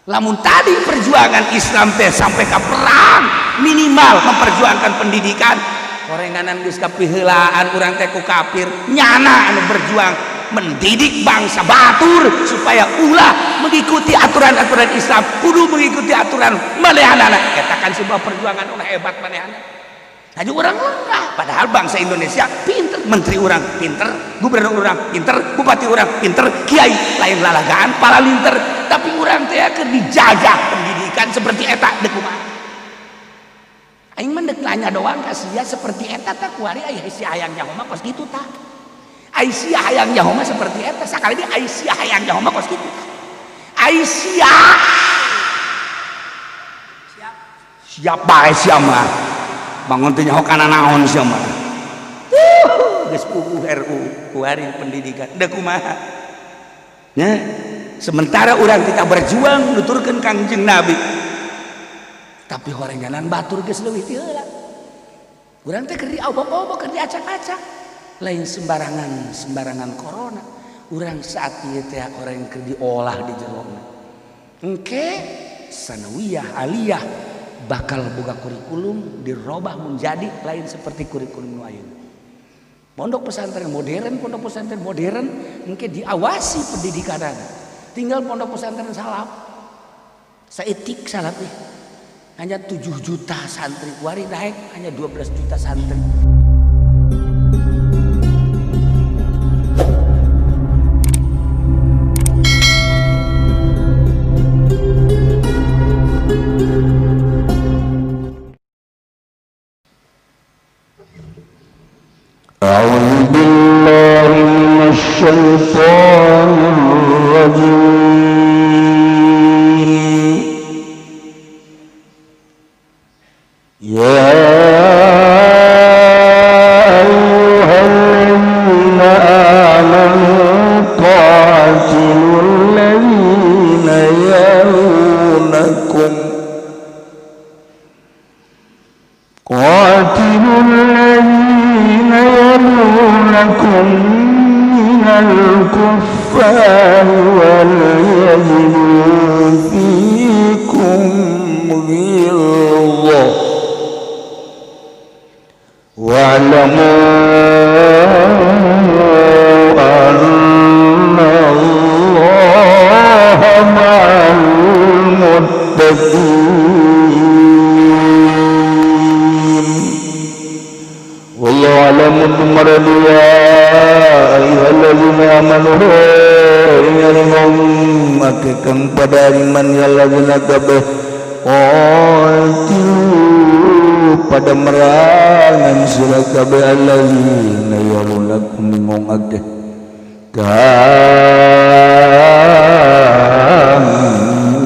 Lamun tadi perjuangan Islam teh sampai ke perang, minimal memperjuangkan pendidikan. Korenganan geus kapiheulaan urang teh ku kafir, nyana anu berjuang mendidik bangsa batur supaya ulah mengikuti aturan-aturan Islam, kudu mengikuti aturan manehanana. Eta kan sebuah perjuangan ulah hebat manehanana. Hanya orang lengah, padahal bangsa Indonesia pinter, menteri orang pinter, gubernur orang pinter, bupati orang pinter, kiai lain lalagaan, pala linter, tapi orang teh keur dijajah pendidikan seperti eta deuk kumaha. Aing mah deuk nanya doang ka sia seperti eta tah kuari aya sia hayang nyaho mah kos kitu tah. Aisyah hayang nyaho mah seperti eta, sakali dia Aisyah hayang nyaho mah kos kitu. Aisyah siap bae sia mah. Bangun teh nyaho kana naon sia mah. Geus puguh RU kuari pendidikan deuk kumaha. Nya, sementara urang kita berjuang nuturkeun Kangjeng Nabi. Tapi horenganan batur geus leuwih ti heula. Urang teh keur diobok-obok, keur diacak-acak. Lain sembarangan corona. Urang saat ieu teh orang keur diolah di jerona. Engke sanawiyah aliyah bakal boga kurikulum dirubah menjadi lain seperti kurikulum nu ayeuna. Pondok pesantren modern engke diawasi pendidikanana. Tinggal pondok pesantren salaf. Saetik salaf teh. Hanya 7 juta santri, kuari naik hanya 12 juta santri. أعوذ بالله من الشيطان الرجيم يا أيها الذين آمنوا قاتلوا الذين يلونكم من الكفار وليجدوا فيكم غلظة واعلموا أن الله مع المتقين والله أعلم بمرض يا أيها الذين آمنوا makikan pada iman ya ladzina kabeh pada merangan sira kabeh alladzina yalunakum mingong akeh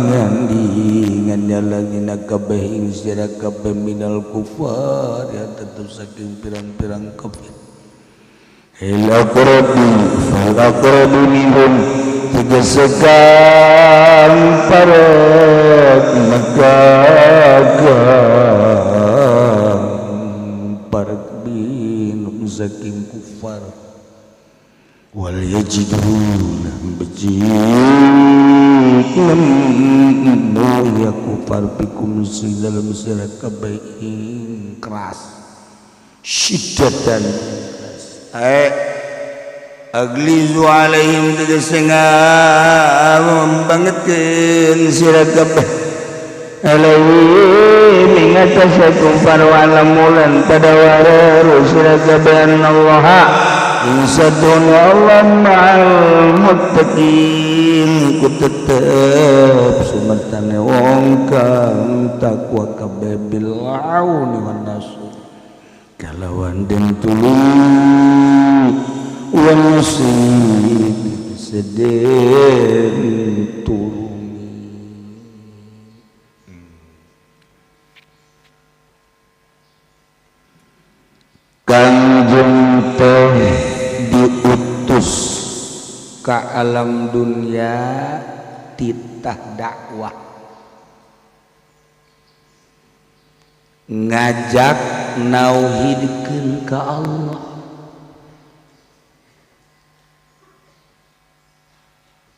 ngandingan ya ladzina kabeh ing sira kabeh minal kufar ya tetep saking pirang-pirang kafir Al-Aqrabu minhum tegasekan para magagang para binum saking kufar wal yajiduna bejik nemu ya kufar bikum dalam sira kabeh keras syiddatan aglizu alaihim tegasena bangetkeun sira kabeh alaihim ingatasakum parwalamulan pada waru sira kabeh anallaha insadun Allah ma'al muttaqin ku tetep sumertane wong kang takwa kabeh bil auni wan nasr kalawan den tulung wanasib seden tulungi Kanjeng teh diutus ka alam dunia titah dakwah ngajak nauhidkeun ka Allah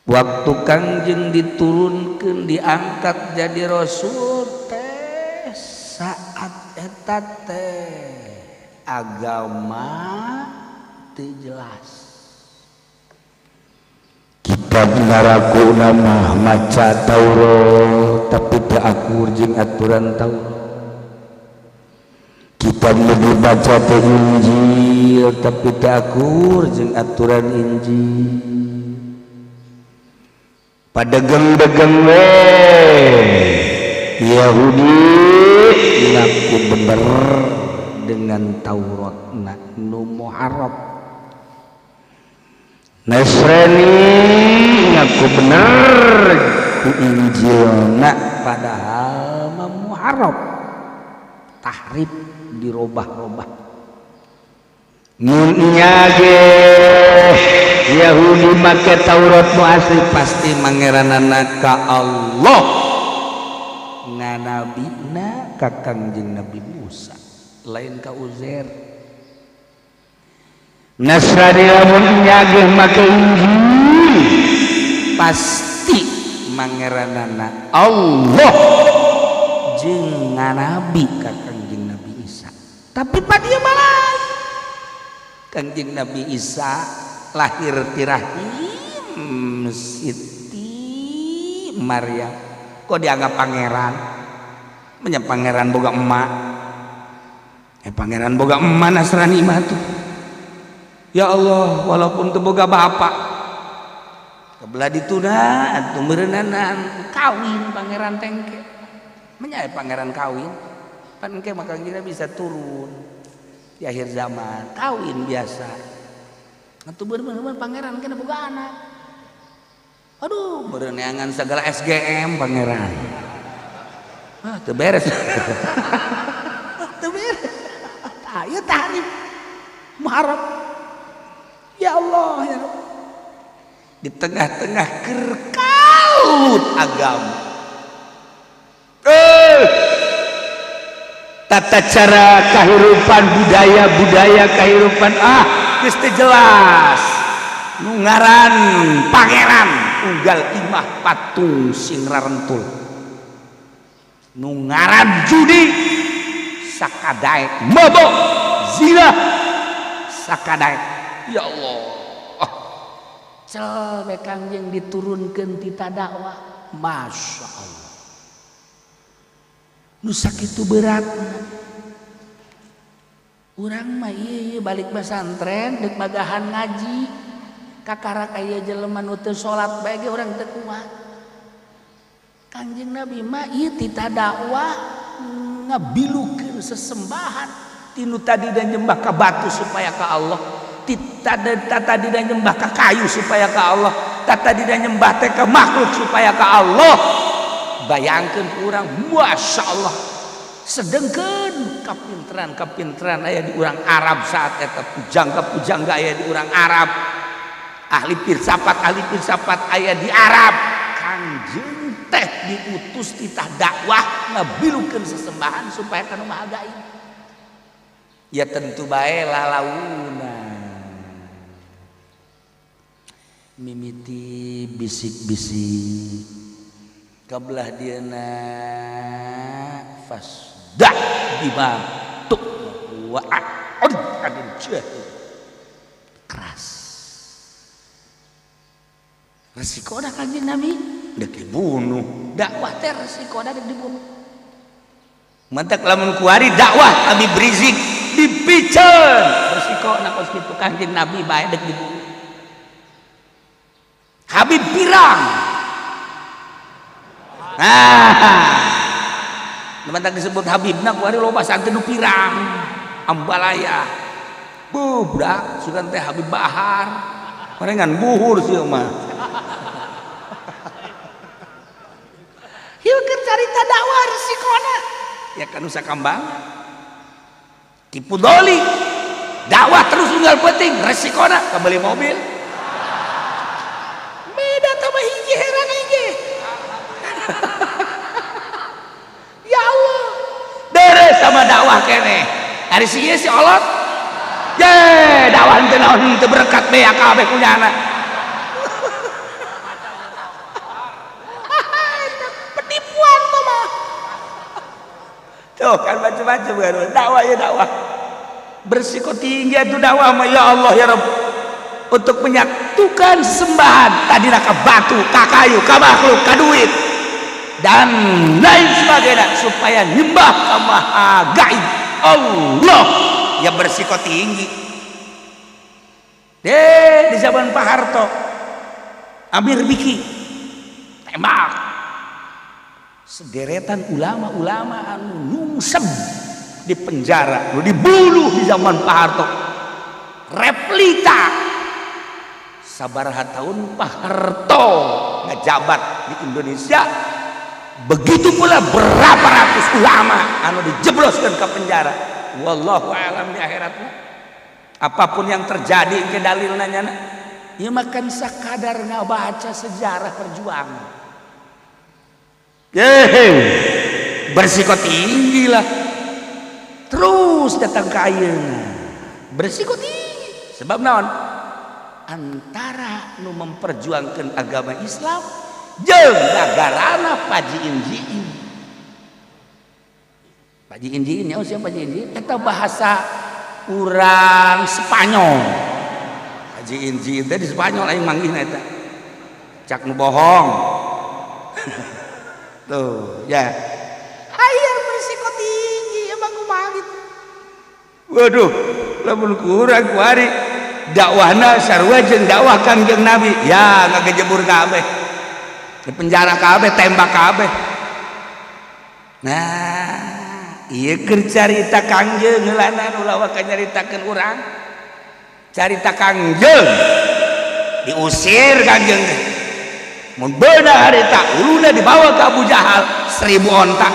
waktu Kangjeng diturunkeun diangkat jadi rasul teh saat eta teh agama teu jelas. Kitab ngaraku nama maca Taurat tapi teu akur jeung aturan Taurat. Kitab nu baca teh Injil tapi teu akur jeung aturan Injil. Padegeng-degeng we Yahudi ngaku bener dengan Tauratna nu muharraf. Nasrani ngaku bener ku Injilna padahal mah muharraf. Tahrif dirobah-robah. Mun nya ge Yahudi make Taurat nu asli pasti mangeranana ka Allah. Nganabina ka Kangjeng Nabi Musa lain ka Uzair. Nasrani lamun nya ge make Injil pasti mangeranana Allah jeung nganabi ka Kangjeng Nabi Isa. Tapi padieu malah Kangjeng Nabi Isa lahir ti rahim Siti Maryam kok dianggap pangeran. Menya pangeran boga emak. Pangeran boga emak Nasrani mah tuh. Ya Allah, walaupun teu boga bapak. Kebelah dituna atuh meureunanan kawin pangeran tengke. Menya pangeran kawin. Pan engke maka kita bisa turun di akhir zaman kawin biasa. Atuh bener-bener pangeran kena boga anak. Aduh, bereneangan segala SGM pangeran. Ah, teu beres. Teu beres. Ayo tahrif. Muharram. Ya Allah, ya Allah. Di tengah-tengah kerkaut agama. Tata cara kehidupan budaya kehidupan geus teu jelas. Nu ngaran pangeran unggal imah patung sing rarentul. Nu ngaran judi sakadaek mabok zina sakadaek. Ya Allah. Cel we Kangjeng diturunkeun ti dakwah. Masya Allah. Nu sakitu beratna. Urang mah ieu balik pesantren deuk magahan ngaji. Kakarak aya jelema nu teu salat bae ge urang teu kuat. Kangjeng Nabi mah ieu ti dakwah ngabilukeun sesembahan tinu tadi dan nyembah ka batu supaya ka Allah. Tadi dan nyembah ka kayu supaya ka Allah. Tadi dan nyembah teh ka makhluk supaya ka Allah. Bayangkeun urang Masya Allah. Sedengkeun kapinteran aya di urang Arab saat eta pujangga aya di urang Arab. Ahli filsafat aya di Arab. Kangjeng teh diutus titah dakwah ngabilukeun sesembahan supaya kana maha gaib. Ya tentu bae lalauna. Mimiti bisik-bisik kabelah dieuna fasdah bima tuqwa adil jahil keras resiko ada Kangjeng Nabi dek dibunuh dakwah teh resiko ada dek dibunuh mantak lamun kuari dakwah Nabi berizik dipiceun resiko na kos kitu Kangjeng Nabi bae dek dibunuh Habib pirang. Teman-teman disebut Habibna kuari loba santri nu pirang. Ambalaya. Bubrak sugan teh Habib Bahar. Parengan buhur sieu mah. Hieu keur carita dakwah resikona. Ya kan usaha kambang. Tipu doli. Dakwah terus unggal penting resikona kabeli mobil. Ya Allah beres sama dakwah kene hari sieu si olot ye dakwah teh naon teu berkat bea kabeh kunyana Tuh kan macam-macam kan. Dakwah ya dakwah. Bersiko tinggi itu dakwah ya Allah ya Rabb. Untuk menyatukan sembahan tadi ka batu, ka kayu, ka makhluk, ka duit dan lain sebagainya supaya nyembah ka Maha Gaib Allah yang bersiko tinggi. Di zaman Pak Harto Amir Biki tembak sederetan ulama-ulama anu nungsem di penjara, dibunuh di zaman Pak Harto. Replika sabaraha tahun Pak Harto ngejabat di Indonesia, begitu pula berapa ratus ulama anu dijebloskan ke penjara. Wallahu alam di akhiratnya. Apapun yang terjadi ke dalil nanya, ya makan sakadar ngabaca sejarah perjuangan. Bersiko tinggi lah. Terus datang ke ayeuna. Bersiko tinggi. Sebab naon? Antara nu memperjuangkan agama Islam jeung nagarana pajiin-jiin. Pajiin-jiin nya siapa pajiin-jiin? Eta bahasa urang Spanyol. Pajiin-jiin teh di Spanyol aing manggihna eta. Cak nu bohong. Tuh, ya. Hayar bersiko tinggi emang kumaha gitu. Waduh, lamun kurang kuari dakwahna sarua jeung dakwah Kangjeng Nabi. Ya, ngagejebur kabeh. Di penjara kabeh, tembak kabeh. Nah, ieu keur carita Kangjeng heulana nu lawa kanyaritakeun urang. Carita Kangjeng. Diusir Kangjeng teh. Mun beunah harita uluna dibawa ke Abu Jahal 1000 onta.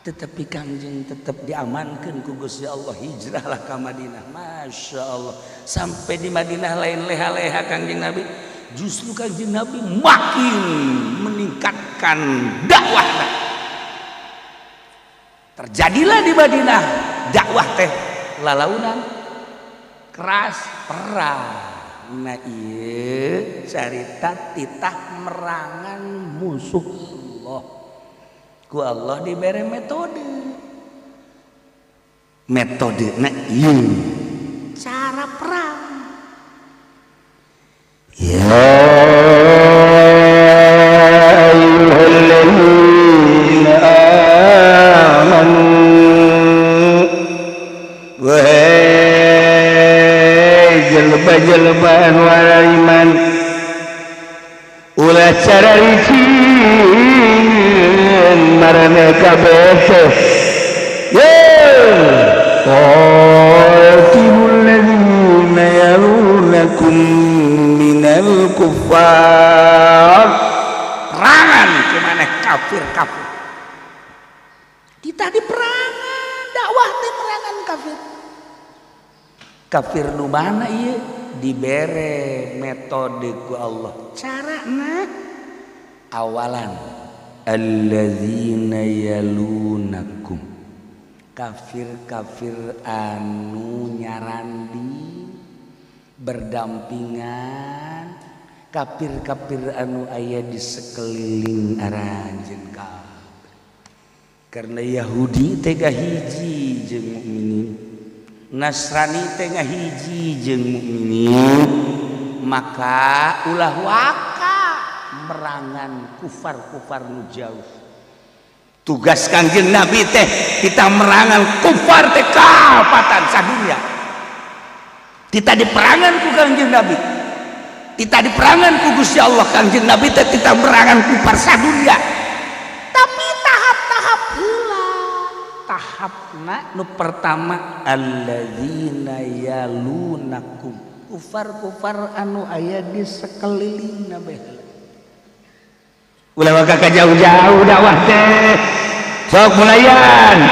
Tetapi Kangjeng tetap diamankan ku Gusti Allah, hijrahlah ke Madinah. Masya Allah, sampai di Madinah lain leha-leha Kangjeng Nabi. Justru Kangjeng Nabi makin meningkatkan dakwahnya. Terjadilah di Madinah dakwah teh lalaunan keras perang. Nah iya carita titah merangan musuh Allah. Ku Allah diberi metode nah iya cara perang. Ya ayyuhalladzina amanu jelebaan waraiman ulah cara licin marane kabeh qatilul ladzina yalunakum minal kuffar. Perangan kemana kafir-kafir. Kita di perangan dakwah teh perangan kafir. Kafir nu mana ieu dibere metode ku Allah. Carana awalan alladzina yalunakum, kafir-kafir anu nyarandi berdampingan, kafir-kafir anu aya di sekeliling aranjeun kafir. Karena Yahudi teh hiji jeung mukminin, Nasrani teh ngahiji jeung mukminin, maka ulah waka merangan kufar-kufar nu jauh. Tugas Kangjeng Nabi teh kita merangan kufar teh kapatan sadunya. Kita diperangan ku Kangjeng Nabi, kita diperangan ku Gusti Allah. Kangjeng Nabi teh kita merangan kufar sadunya. Tapi tahap-tahap heula. Tahapna nu pertama alladzina yalunakum, kufar-kufar anu aya di sekelilingna bae. Ulah maka jauh-jauh dakwah teh sok mulayan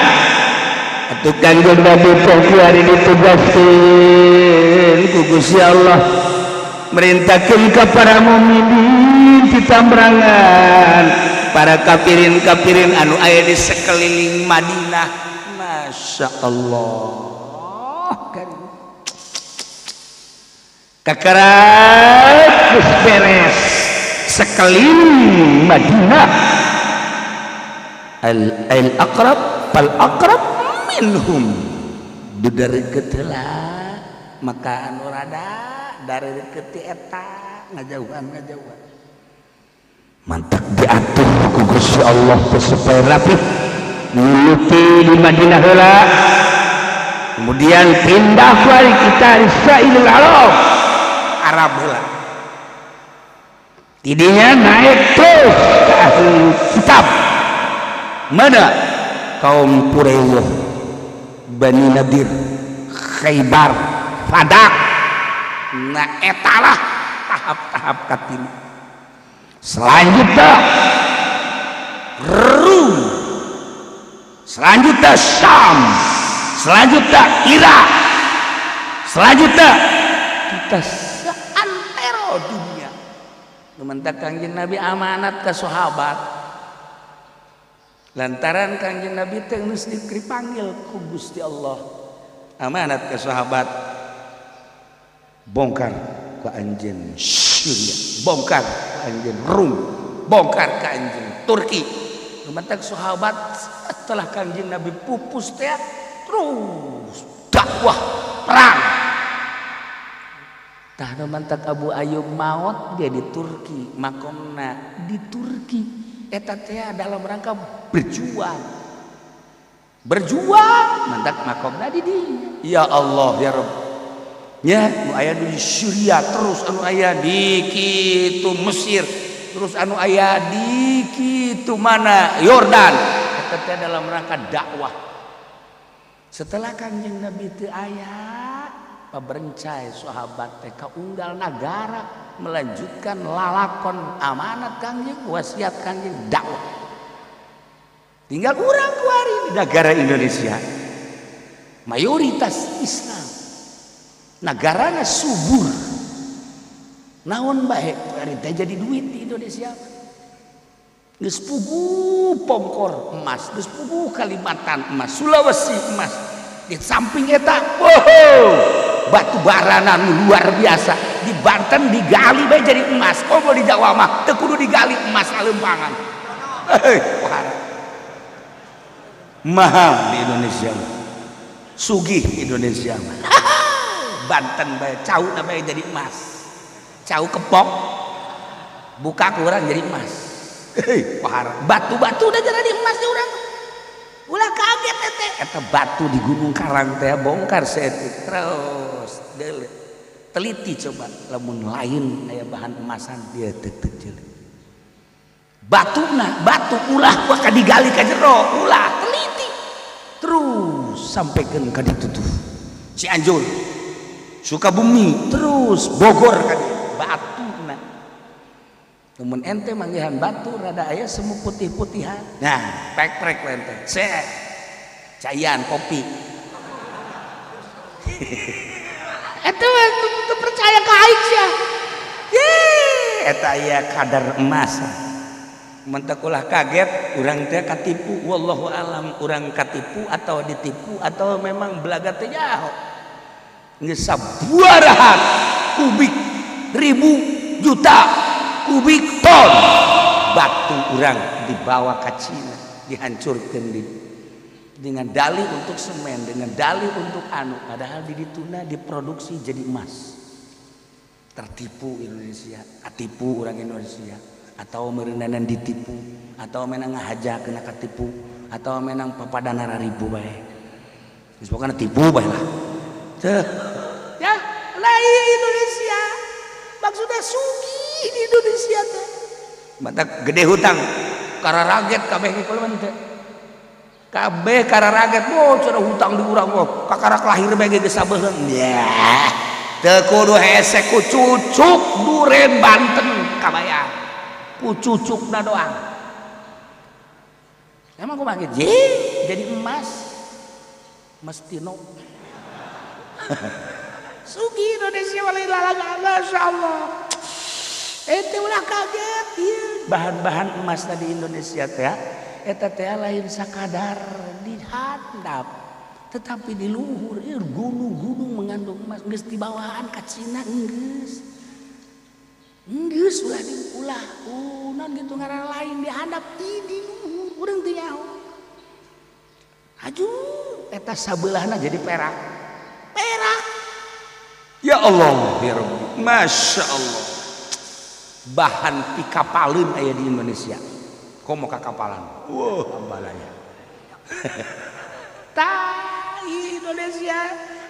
atuh Kangjeng Nabi teh kuari ditugaskeun ku Gusti Allah merintahkeun ka para mukminin kita merangan para kafirin anu aya di sekeliling Madinah. Masya Allah, kakarat geus beres sekeliling Madinah al aqrab fal aqrab minhum dari ketelah maka anu rada dari deket eta ngajauhan mantak diatur ku Gusti Allah supaya rapi nuruti di Madinah heula kemudian pindah balik kita Israilul Arab heula tidinya naik terus ke ahli kitab mana kaum Quraisy Bani Nadir Khaybar Fadak nah etalah tahap-tahap katina selanjutnya Rum selanjutnya Syam selanjutnya Irak selanjutnya kita seantero dunia mementak Kangjeng Nabi amanat ke sahabat lantaran Kangjeng Nabi teh geus dipanggil ku Gusti Allah amanat ke sahabat bongkar ke anjeun Syria bongkar ke anjeun Rum bongkar ke anjeun Turki mementak sahabat setelah Kangjeng Nabi pupus teh terus dakwah perang tah mementak Abu Ayyub maut dia di Turki makomna di Turki eta teh dalam rangka berjuang mantak makomna di dinya ya Allah ya Rabb nya nu aya di Syria terus anu aya di kitu Mesir terus anu aya di kitu mana Yordan eta teh dalam rangka dakwah setelah Kangjeng Nabi teu aya paberencai sahabat teh kaunggal nagara melanjutkan lalakon amanat Kangjeng wasiat Kangjeng dakwah tinggal urang kuari di negara Indonesia mayoritas Islam negaranya subur naon bae ari teh jadi duit di Indonesia geus puguh Pongkor emas geus puguh Kalimantan emas Sulawesi emas di samping eta batu barana luar biasa di Banten digali bae jadi emas komo di Jawa mah teu kudu digali emas alempangan mahal di Indonesia sugih Indonesia Banten bae cauna bae jadi emas cau kepok buka ke urang jadi emas batu-batu udah jadi emas di urang ulah kaget eta batu di Gunung Karang teh bongkar seetik terus teliti coba lamun lain aya bahan emasan dia teu jeuleuh batuna batu ulah ka digali ka jero ulah teliti terus sampaikan ka ditu tuh Cianjur Sukabumi terus Bogor kan batuna namun ente manggihan batu rada aya semu putih-putihan nah pek-pek ente cayan kopi eta teu percaya ka aing sia eta aya kadar emas mentek ulah kaget urang teh katipu wallahu alam urang katipu atau ditipu atau memang belaga teh jauh geus sabaraha kubik ribu juta kubik ton batu urang dibawa ka Cina dihancurkeun dengan dalih untuk semen dengan dalih untuk anu padahal di dituna diproduksi jadi emas tertipu Indonesia atipu orang Indonesia atau merendanan ditipu atau menang ngahaja kena katipu atau menang papadana raribu bae geus pokona tipu bae lah teh ya lain Indonesia maksudnya sugih di Indonesia teh batak gede hutang kararaget kabeh kuleman teh kabeh kararaget cenah hutang di urang kakarak lahir bae geus sabeuheung ya teu kudu hese ku cucuk Duren Banten kabayang ku cucukna doang emang kumaha gitu jadi emas tino sugi Indonesia walai lalaga masyaallah ente ulah kaget ieu bahan-bahan emas tadi Indonesia teh eta teh lain sakadar dihandap tetapi di luhur gunung-gunung mengandung emas geus dibawaan ka Cina geus ulah diulah naon gitu ngaran lain dihandap di luhur urang teu nyaho. Aju eta sabelahna jadi perak. Perak. Ya Allah, ya Rabbi. Masya Allah. Bahan pikapalin aya di Indonesia. Komo kakapalan. Wah, ambalanya. Tah Indonesia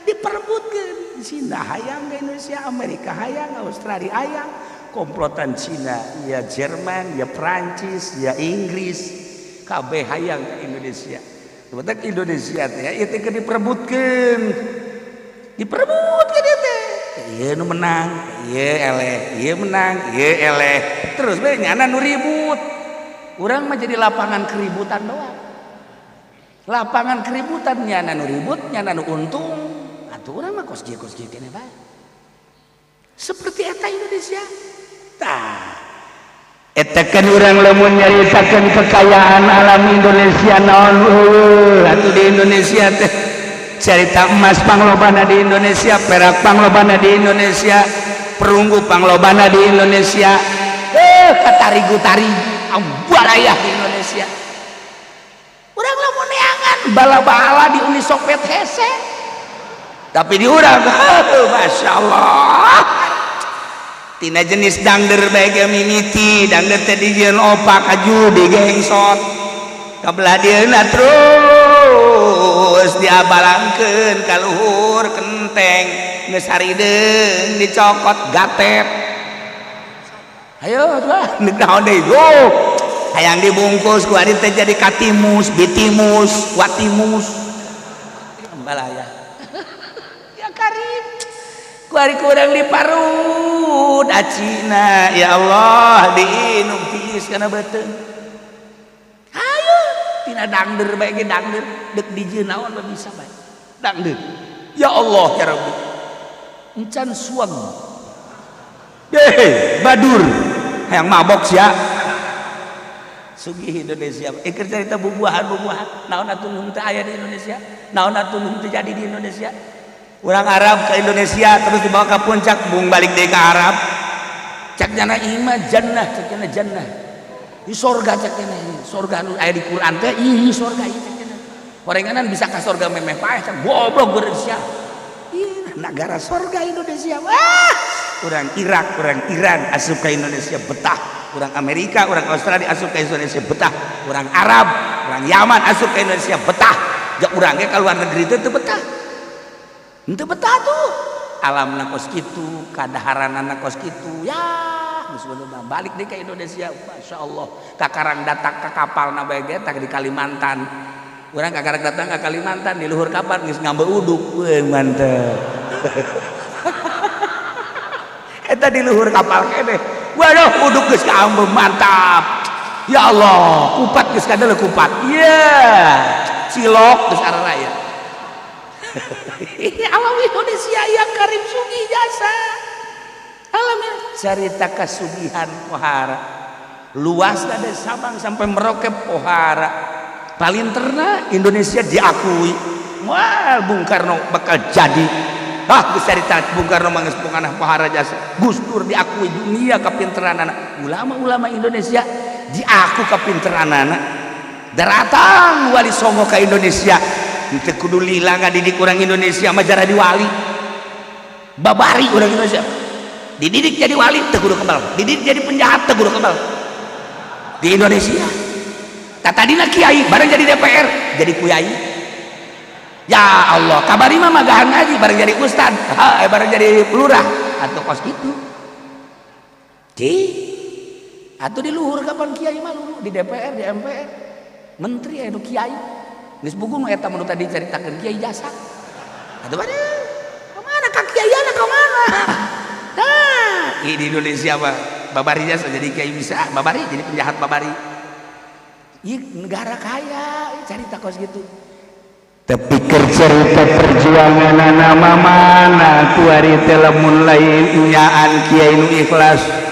diperebutkeun. Cina hayang ke Indonesia, Amerika hayang, Australia hayang. Komplotan Cina, ya Jerman, ya Prancis, ya Inggris, kabeh hayang ke Indonesia. Sebentar Indonesia teh ieu teh diperebutkeun. Diperebutkeun ieu teh. Ieu nu menang, ieu eleh, ieu menang, ieu eleh. Terus we nyana nu ribut. Urang mah jadi lapangan keributan doang. Lapangan keributan nyana nu ribut, nyana nu untung. Atuh urang mah kos kieu kene bae. Seperti eta Indonesia. Tah. Eta kan urang lamun nyaritakeun kekayaan alam Indonesia naon atuh di Indonesia teh. Cerita emas panglobana di Indonesia, perak panglobana di Indonesia, perunggu panglobana di Indonesia. Katarigu-tarigu ambarayah di Indonesia. Urang lamun neangan bala-bala di Uni Soviet hese. Tapi di urang, Masya Allah. Tina jenis dangder bae mimiti, dangder teh dijieun opak aju di gengsot. Kabelah dieuna terus diabalangkeun ka luhur kenteng, geus harideung dicokot gatep. Ayo tuh, neuk naon deui go. Hayang dibungkus ku ari teh jadi katimus, bitimus, watimus. Ambalaya. Ya Karim. Ku ari kurang diparut acina, ya Allah diinum tiis kana beuteung. Hayu tina dangder bae ge dangder deuk dijieun naon mah bisa bae. Dangder. Ya Allah ya Rabbi. Encan suang. Badur. Hayang mabok sia. Sugih Indonesia. Keur carita bubuahan-bubuahan. Naon atuh nu teu aya di Indonesia? Naon atuh nu teu jadi di Indonesia? Orang Arab ke Indonesia terus dibawa ke puncak, bung balik deui ke Arab. Cak jana imah jannah, cak jana jannah. Di surga cak jana, surga anu aya di Quran teh, ih surga ieu cak jana. Horenganan bisa ka surga memeh paeh cak goblok Indonesia. Ih, negara surga Indonesia. Wah! Orang Irak, orang Iran asup ke Indonesia betah. Orang Amerika, orang Australia asup ke Indonesia betah. Orang Arab, orang Yaman asup ke Indonesia betah. Jak urang ge ka luar negeri teh teu betah. Ente betah tuh alam kos gitu, kadaharan kos gitu ya bismillah balik deh ke Indonesia. Masya Allah kakarang datang ke kapal nabaga tak di Kalimantan. Orang kakarang datang ke Kalimantan di luhur kapal geus ngambe uduk. Wah mantep. Eta di luhur kapal kene. Waduh uduk geus kaambe mantap. Ya Allah kupat geus kadele kupat. Yeah. Cilok geus araraya. Alam Indonesia yang Karim Sugih jasa. Alam cerita kasugihan pohara. Luas dari Sabang sampai Merauke pohara. Paling terna Indonesia diakui. Wah Bung Karno bakal jadi. Cerita Bung Karno mangges punganah pohara jasa. Gus Dur diakui dunia kapinteranana. Ulama-ulama Indonesia diaku kapinteranana. Datang Wali Songo ke Indonesia. Itu kudu lila ngadidik orang Indonesia majara di wali babari orang Indonesia dididik jadi wali teu kudu kebal, dididik jadi penjahat teu kudu kebal di Indonesia. Tadina kiai bareng jadi DPR jadi kuyai. Ya Allah kabari mah magahan ngaji bareng jadi ustad bareng jadi lurah atau kos gitu atau di luhur kapan kiai mah di DPR di MPR menteri anu kiai. Geus bugun eta mun tadi caritakeun kiai jasa. Atuh mana? Ka mana ka kiaiana ka mana? Tah, di Indonesia mah babari jasa jadi kiai bisa, babari jadi penjahat babari. Ieu negara kaya, carita kos gitu. Tapi keur cerita perjuangan nama mana ku ari teh lamun lain nyaan kiai nu ikhlas.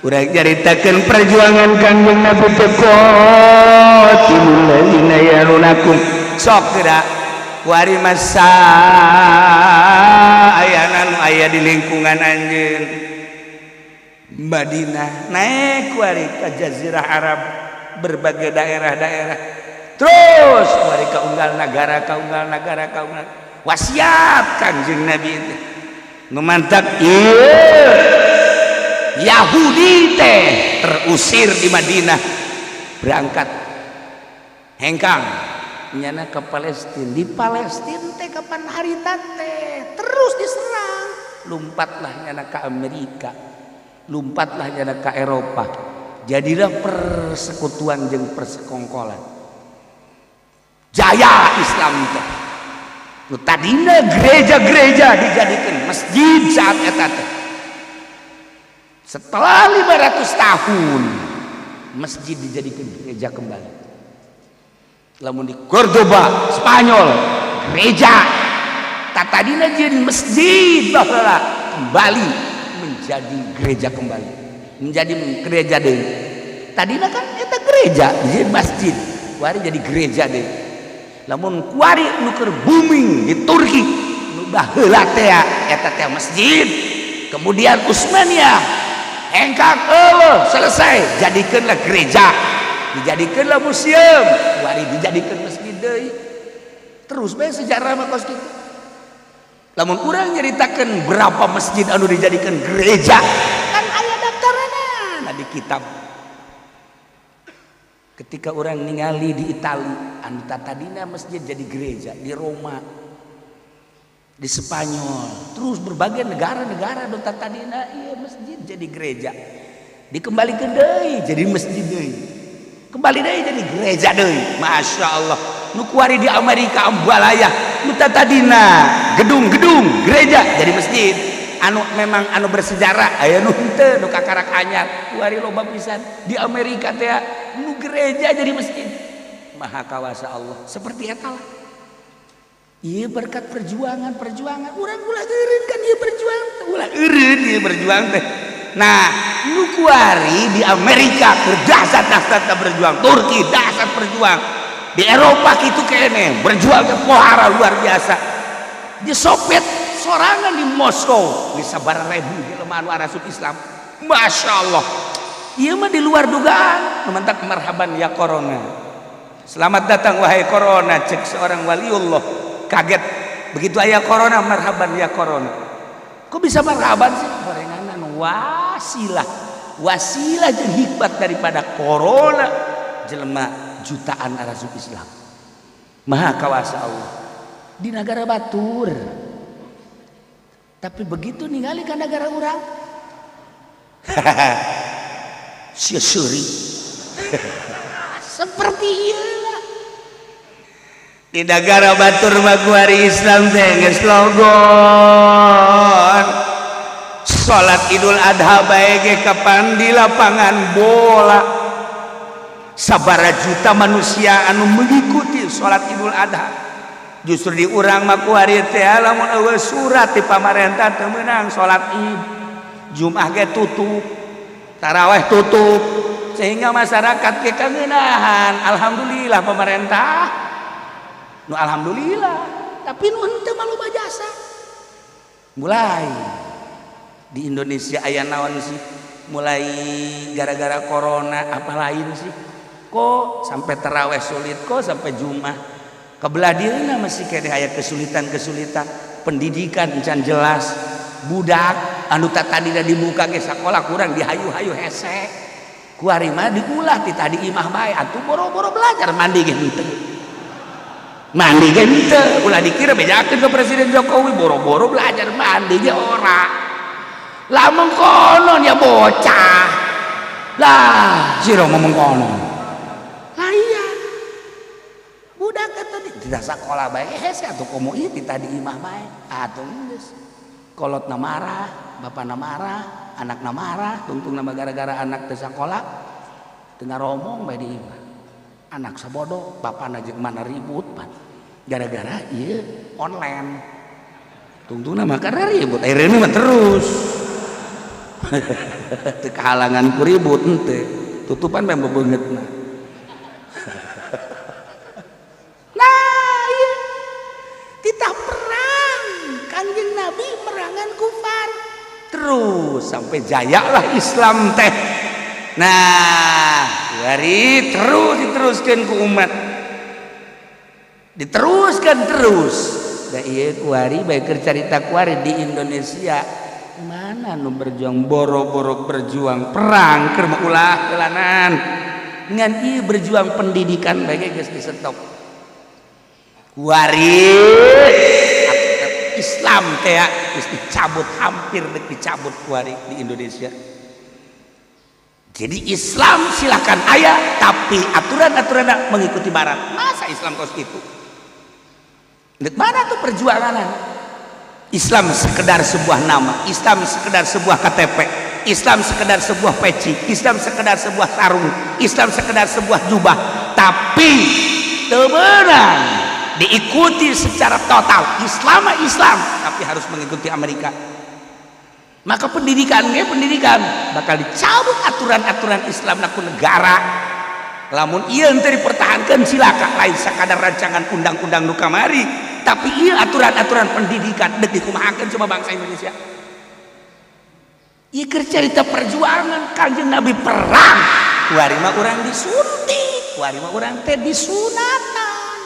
Urang caritakeun perjuangan Kangjeng Nabi teko timulina yalunakum sok teu da wari masa ayana nu aya di lingkungan anjeun Madinah naik wari ka jazirah Arab berbagai daerah-daerah. Terus kuari kaunggal negara wasiat Kanjeng Nabi itu memantak Yahudi teh terusir di Madinah, berangkat hengkang nyana ke Palestina. Di Palestina teh kapan hari teh terus diserang, lompatlah nyana ke Amerika, lompatlah nyana ke Eropa, jadilah persekutuan jeung persekongkolan. Jaya Islam teh tadina gereja-gereja dijadikan masjid saat eta teh. Setelah 500 tahun masjid dijadikan gereja kembali. Lamun di Cordoba Spanyol gereja tadina jadi masjid baheula kembali menjadi gereja kembali, menjadi gereja deui. Tadina kan eta gereja jadi masjid, kuari jadi gereja deui. Lamun kuari nu keur booming di Turki nu baheula teh eta teh masjid. Kemudian Utsmaniyah engkang selesai jadikeunlah gereja, dijadikeunlah museum, kuari dijadikeun masjid deui. Terus bae sejarah mah kos kitu. Lamun urang nyaritakeun berapa masjid anu dijadikeun gereja kan aya daftarana di kitab. Ketika orang ningali di Italia, anu tadina masjid jadi gereja, di Roma, di Spanyol, terus berbagai negara-negara anu tadina iya masjid jadi gereja. Dikembalikan deui jadi masjid deui. Kembali deui jadi gereja deui. Masya Allah. Nu kuari di Amerika ambalaya, nu tadina gedung-gedung gereja jadi masjid. Anu memang anu bersejarah aya nu henteu nu kakarak anyar kuari loba pisan di Amerika teh nu gereja jadi masjid. Maha kawasa Allah seperti eta lah. Ieu berkat perjuangan urang ulah eureun kan ieu berjuang ulah eureun ieu berjuang teh. Nah nu kuari di Amerika dahsyat berjuang, Turki dahsyat berjuang, di Eropa kitu kene berjuang teh pohara luar biasa. Di Soviet sorangan di Moskow bisa barang-ribu jelema anu arasut Islam. Masya Allah. Ieu mah di luar dugaan. Memantak marhaban ya corona. Selamat datang wahai corona, cek seorang waliullah. Kaget begitu aya corona, marhaban ya corona. Kok bisa marhaban sih? Gorenganan wasilah jeung hikmat daripada corona jelema jutaan arasut Islam. Maha kawasa Allah. Di negara batur. Tapi begitu ningali ka negara urang sia-seuri seperti ieu di negara batur mah kuari Islam teh geus logon salat Idul Adha bae ge kapan di lapangan bola sabaraha juta manusia anu mengikuti salat Idul Adha. Justru di urang mah kuari teh lamun eueuh surat ti pamarentah teu meunang salat Id. Jumat ge tutup, tarawih tutup, sehingga masyarakat ge kangeunahan. Alhamdulillah pemerintah. Nu alhamdulillah, tapi nu henteu mah loba jasa. Mulai di Indonesia aya naon sih? Mulai gara-gara corona apa lain sih? Kok sampai tarawih sulit, kok sampai Jumat kebelah dirinya masih kene aya kesulitan-kesulitan pendidikan can jelas budak anu tadina dibuka ge sakola kurang dihayu-hayu hese kuari mah diulah ti tadi imah bae atuh boro-boro belajar mandi ge henteu ulah dikira bejakeun ke Presiden Jokowi boro-boro belajar mandi ge ora lamun konon ya bocah lah sira ngomong konon lah iya budak eta tidak sakola bae hese atuh komo ieu ti tadi imah bae atuh geus kolotna marah bapana marah anakna marah tungtungna gara-gara anak teu sakola teu ngaromong bae di imah anak sabodo bapana jeung mana ribut pan gara-gara ieu online tungtungna mah karena ribut akhirnya mah terus teu kahalangan ku ribut henteu tutupan mah bebeungeutna. Terus sampai jayalah Islam teh. Nah, Kuari terus diteruskan ke umat, diteruskan terus. Da iya kuari baik cerita kuari di Indonesia mana nu berjuang boro-boro berjuang perang keur ulah kelanan ngan ieu berjuang pendidikan bae geus disetop. Kuari Islam teh geus dicabut, hampir dicabut kuari di Indonesia. Jadi Islam silakan aya tapi aturan-aturan mengikuti barat. Masa Islam kos gitu? Mana tuh perjuangan? Islam sekedar sebuah nama, Islam sekedar sebuah KTP, Islam sekedar sebuah peci, Islam sekedar sebuah sarung, Islam sekedar sebuah jubah, tapi temenan diikuti secara total. Islam tapi harus mengikuti Amerika. Maka pendidikannya bakal dicabut aturan-aturan Islam naku negara. Lamun iya ente dipertahankan silakan, lain sakadar rancangan undang-undang nu kamari, tapi iya aturan-aturan pendidikan dek dikumahakeun coba bangsa Indonesia. Ieu keur cerita perjuangan Kanjeng Nabi perang. Kuari mah urang disuntik, kuari mah urang teh disunatan.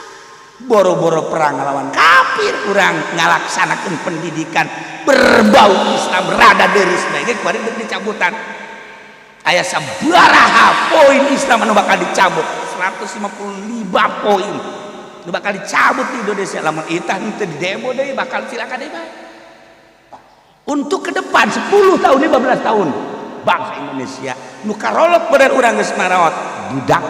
Boro-boro perang ngelawan kafir, urang ngalaksanakeun pendidikan berbau Islam rada deureus bae ge kuari deuk dicabutan. Aya sabaraha poin Islam anu bakal dicabut? 155 poin nu bakal dicabut di Indonesia. Lamun itah teu di demo deui bakal silakan deui bae. Untuk ke depan 10 tahun 15 tahun bangsa Indonesia nu karolok bener urang geus maraot budak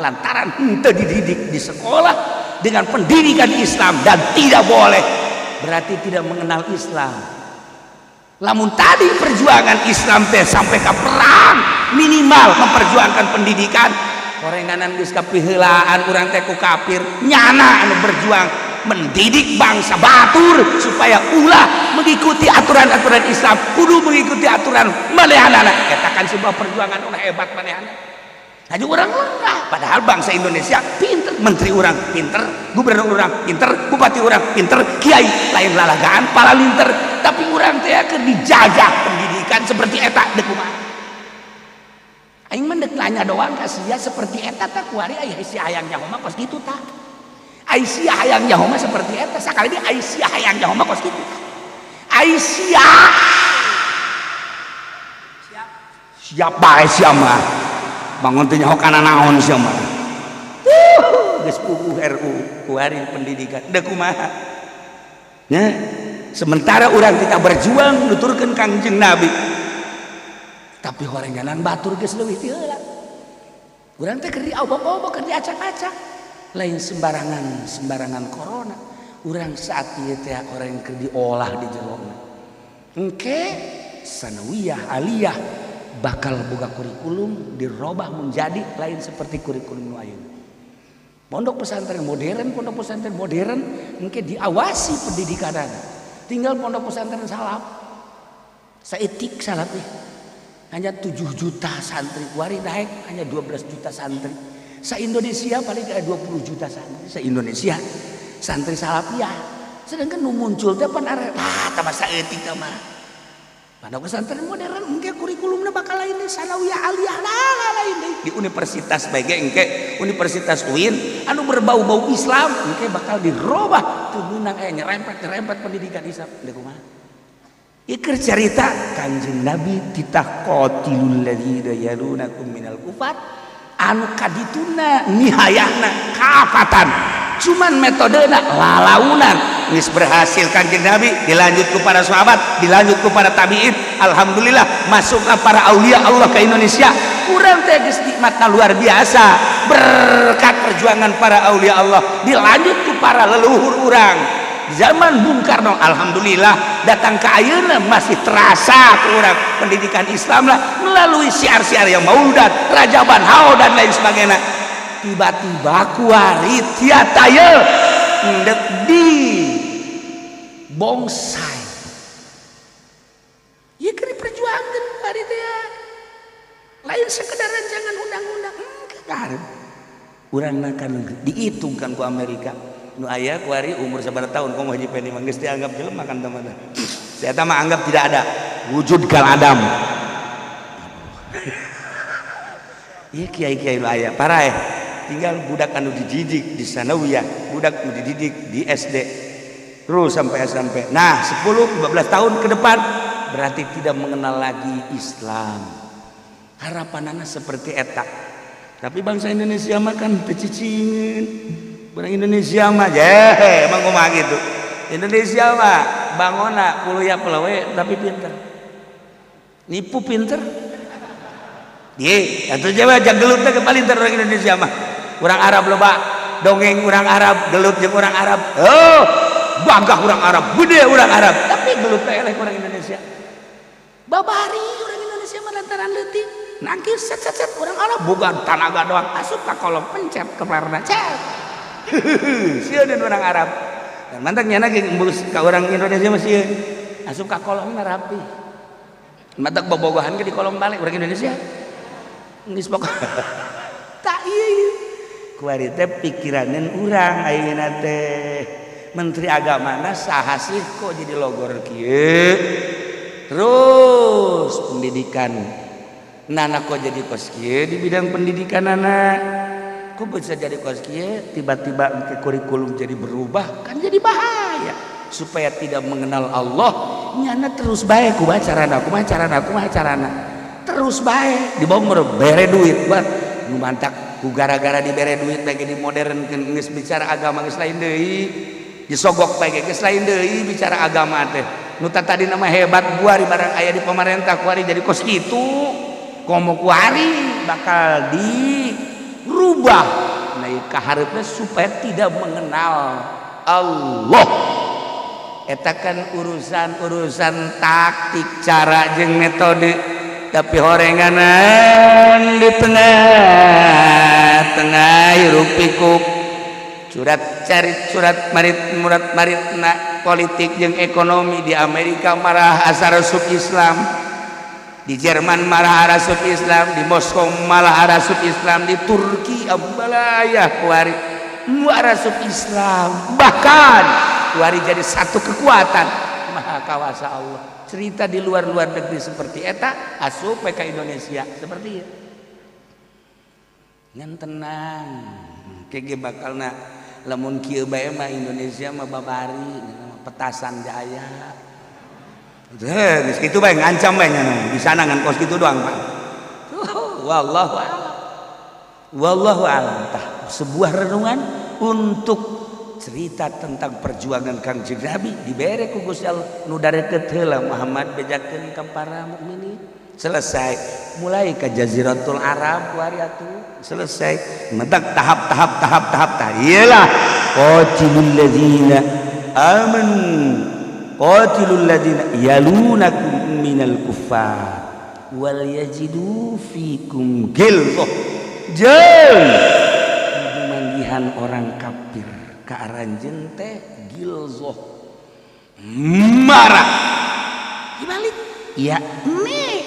lantaran henteu dididik di sekolah dengan pendidikan Islam dan tidak boleh berarti tidak mengenal Islam. Lamun tadi perjuangan Islam teh sampai ke perang minimal memperjuangkan pendidikan, korenganan geus kapiheulaan urang teh ku kafir nyana anu berjuang mendidik bangsa batur supaya ulah mengikuti aturan-aturan Islam, kudu mengikuti aturan manehanana. Eta kan sebuah perjuangan ulah hebat manehana. Hanya orang lengkap, padahal bangsa Indonesia pinter, menteri orang pinter, gubernur orang pinter, bupati orang pinter, kiai lain lalagaan, pala linter, tapi orang teh akan dijajah pendidikan seperti eta dek kumaha. Aing mendek nanya doang kasia seperti eta tak kuari aya sia hayang nyaho mah kos kitu tah. Aisyah hayang nyaho mah seperti eta, sakali di Aisyah hayang nyaho mah kos kitu. Aisyah siap bae sia mah. Bangun teh nyaho kana naon sia mah. Geus puguh RU kuari pendidikan. Da kumaha? Nya, sementara urang kita berjuang nuturkeun Kangjeng Nabi. Tapi horenganan batur geus leuwih ti heula. Urang teh keur diobok-obok, keur diacak-acak. Lain sembarangan corona. Urang saat ieu teh orang keur diolah di jerona. Engke sanawiyah aliyah bakal boga kurikulum dirubah menjadi lain seperti kurikulum nu ayeuna. Pondok pesantren modern engke diawasi pendidikanana. Tinggal pondok pesantren salaf. Saetik salaf teh. Hanya 7 juta santri, kuari naik hanya 12 juta santri. Se-Indonesia paling ada 20 juta santri se-Indonesia. Santri salafiyah. Sedangkan nu muncul teh pan are tambah saeutik teh mah. Pondok pesantren modern engke kurikulumna bakal lain deui sanawiyah aliyah lain deui. Di universitas bae engke Universitas UIN anu berbau-bau Islam engke bakal dirobah teu meunang aya nyerempet pendidikan Islam. Da kumaha? Ieu keur carita Kanjeng Nabi titaqatilul ladzina yalunakum minal kufar anu kadituna nihayahna kafatan. Cuman metodena lalaunan geus berhasil Kanjeng Nabi, dilanjut ku para sahabat, dilanjut ku para tabiin. Alhamdulillah masuklah para aulia Allah ke Indonesia. Urang teh geus nikmatna luar biasa berkat perjuangan para aulia Allah. Dilanjut ku para leluhur urang zaman Bung Karno. Alhamdulillah datang ke ayeuna masih terasa ke urang pendidikan Islam lah melalui siar-siar yang maudat, rajaban hao dan lain sebagainya. Tiba-tiba kuari tiata ye ndek di bongsai ya kena perjuangan kuari teh lain sekedar rancangan undang-undang enggak urang akan dihitungkan ku Amerika nu aya kuari umur sabaraha tahun komo hiji peni mah geus dianggap jelema kan teman-teman. Saya mah anggap tidak ada wujud kal Adam. Iya kiai-kiai lu aya parah ya. Tinggal budak anu dididik di sanawiyah, budak anu dididik di SD terus sampai SMP. Nah 10-15 tahun ke depan berarti tidak mengenal lagi Islam. Harapanana seperti eta. Tapi bangsa Indonesia mah kan pecicingin. Orang Indonesia mah emang kumaha gitu. Indonesia mah bangona kuliah pelawe tapi pinter. Nipu pinter. Ye, atuh Jawa jagelut teh paling pinter orang Indonesia mah. Urang Arab loba dongeng urang Arab, gelut jeung urang Arab. Oh, bangga urang Arab, gede urang Arab, tapi gelut teh eleh urang Indonesia. Babari urang Indonesia mah lantaran leutik. Nangkis set urang Arab boga tanaga doang asup ka kolom pencet kelarna cet. Sieun urang Arab. Dan mantap nyana ge embus ka urang Indonesia mah sieun. Asup ka kolomna rapi. Mantap bobogohan ge di kolom balik urang Indonesia. Geus pokok. Tak ieu. Kuari teh pikiranen urang ayeuna teh menteri agamana saha sih kok jadi logor kieu. Terus pendidikan nana kok jadi kos kieu di bidang pendidikan nana kok bisa jadi kos kieu tiba-tiba ke kurikulum jadi berubah kan jadi bahaya supaya tidak mengenal Allah nyana terus bae kumaha carana terus bae dibawa bere duit buat nu mantak ku gara-gara dibere duit lagi di modern geus bicara agama geus lain deui disogok bae geus lain deui bicara agama teh nu tadi nama hebat buari barang aya di pemerintah kuari jadi kos kitu komo kuari bakal dirubah nah kaharepna supaya tidak mengenal Allah eta kan urusan taktik cara jeung metode tapi horenganan di tengah hirup pikuk surat marit politik jeung ekonomi di Amerika marah asarasup Islam di Jerman marah arasup Islam di Moskow malah arasup Islam di Turki abalayah kuari arasup Islam bahkan kuari jadi satu kekuatan maha kawasa Allah cerita di luar negeri seperti eta asup ke Indonesia seperti itu ngan tenang kege bakalna lamun kieu bae mah Indonesia mah babari petasan jaya geus kitu bae ngancam bae nya di sana ngan kos kitu doang Pak wallahu a'lam tah sebuah renungan untuk cerita tentang perjuangan Kangjeng Nabi dibere ku Gusti Allah nu darekeut heula Muhammad bejakeun ka para mukminin selesai mulai ke Jaziratul Arab kuari atuh selesai mentak tahap iyalah qatilul ladzina amanu qatilul ladzina yalunakum minal kuffar wal yajidu fikum ghilzah jeung manggihan orang kafir kaaranjeun teh gilzoh marah dibalik ya nih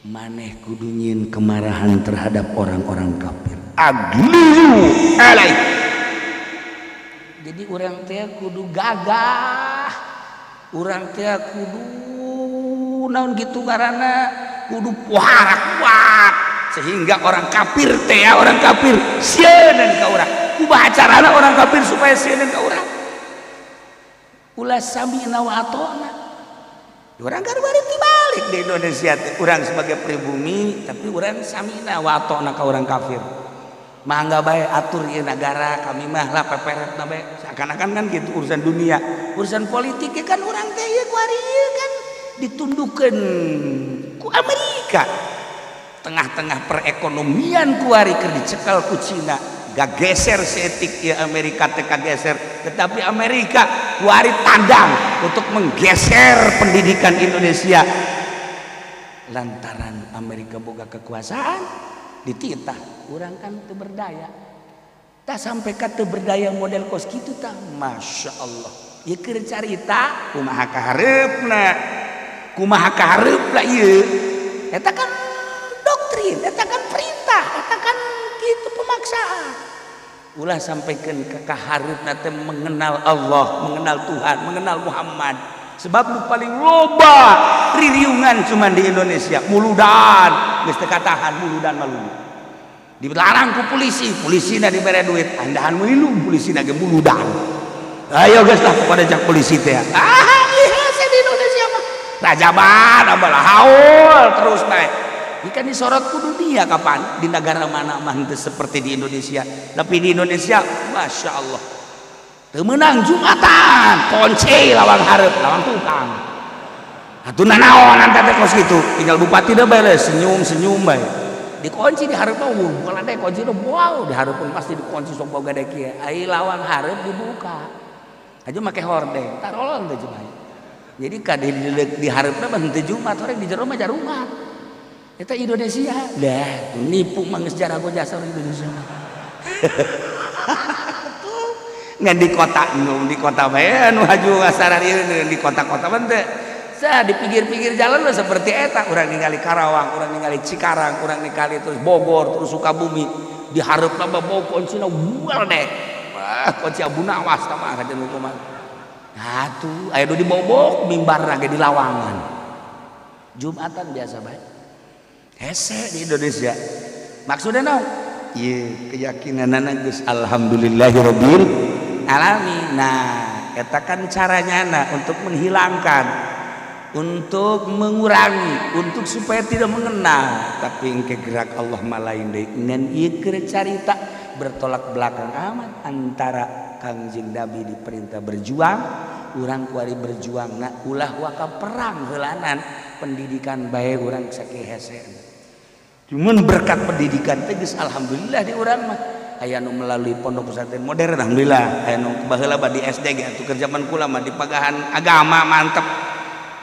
maneh kudu nyieun kemarahan terhadap orang-orang kafir aglu alai jadi urang teh kudu gagah urang teh kudu naon gitu ngaranna kudu puara kuat sehingga orang kafir teh orang kafir sieun ka urang kumaha carana orang kafir supaya sieun ka urang ulah sami'na wa ata'na urang kan bari tibalik di Indonesia urang sebagai pribumi tapi urang sami'na wa ata'na ka urang kafir mangga bae atur ieu negara kami mah lah peperetna bae seakan-akan kan gitu urusan dunia urusan politik kan urang teh ieu kuari kan ditundukkeun ku Amerika tengah-tengah perekonomian kuari keur dicekal ku Cina gak geser seetik ya Amerika teh geser tetapi Amerika kuari tandang untuk menggeser pendidikan Indonesia lantaran Amerika boga kekuasaan dititah urang kan teu berdaya tak sampai ka teu berdaya model kos kitu tah Masya Allah ieu keur carita kumaha kahareupna ieu eta kan doktrin eta kan perintah eta kan kitu pemaksaan ulah sampaikan ke kaharupna teh mengenal Allah mengenal Tuhan mengenal Muhammad sebab nu paling loba ririungan cuman di Indonesia muludan geus teu katahan muludan malu. Dilarang ku polisi na dibere duit, andahan milu polisi na ge muludan. Ayo geus lah kepada jak polisi teh. Iya di Indonesia mah. Rajaban abalah haul terus bae. Ikan disorot ku dunia kapan? Di negara mana mah teu seperti di Indonesia. Tapi di Indonesia, masya Allah, teu meunang Jumatan, kunci lawang hareup, lawang tukang. Atuh nanaon anta teh kos kitu, tinggal bupati da bae senyum bae. Dikunci di hareup mah bukan ada kunci do wow, di hareup pasti dikunci sok boga da kieu. Ai lawang hareup dibuka. Aja make hordeng, tarolong teh cuma. Jadi kade di hareup mah henteu Jumat, horeng di jero mah jarumat. Eta Indonesia, dah nipu mah geus jarago jasa Indonesia. Ngan di kota bae anu haju asaran ieu di kota-kota mah teh. Sa di pinggir-pinggir jalan mah seperti eta, urang ningali Karawang, urang ningali Cikarang, urang ningali terus Bogor, terus Sukabumi. Di hareupna mah bau kuncina bual deh. Wah, kunci Abu Nawas tah mah kajen hukuman. Nah tuh aya nu dibobok mimbarna ge di lawangan. Jumatan biasa bae. Hese di Indonesia. Maksudnya naon? Ieu keyakinanana geus alhamdulillahirabbil alamin. Nah, eta kan caranya untuk menghilangkan, untuk mengurangi, untuk supaya tidak mengenal. Tapi engke gerak Allah malain deui. Ngan ieu keur carita bertolak belakang amat antara Kangjeng Nabi diperintah berjuang, urang kuari berjuang na ulah waka perang heulanan pendidikan bae urang sakieu hese. Cuman berkat pendidikan teh geus alhamdulillah di urang mah aya nu melalui pondok pesantren modern alhamdulillah, aya nu baheula di SD ge atuh keur zaman kula mah di pagahan agama mantep.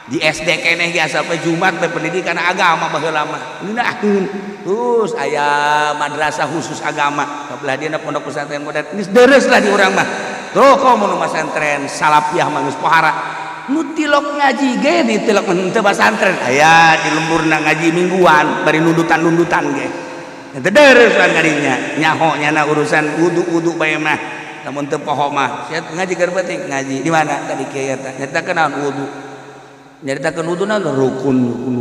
Di SD keneh ge asal Jumat teh pendidikan agama baheula mah. Ngeunaheun. Terus aya madrasah khusus agama, kabelah dieuna pondok pesantren modern. Geus deres lah di urang mah. Tuh komo nu pesantren salafiyah mah geus pohara. Nu tilok ngaji ge di tilok teu pesantren aya di lemburna ngaji mingguan bari nundutan ge. Teu deres kan kadinya. Nyaho nyana urusan wudu bae mah. Lamun teu poho mah, sia ngaji keur penting ngaji. Di mana tadi kieu eta? Nyatakeun naon wudu. Nyaritakeun wudu naon rukun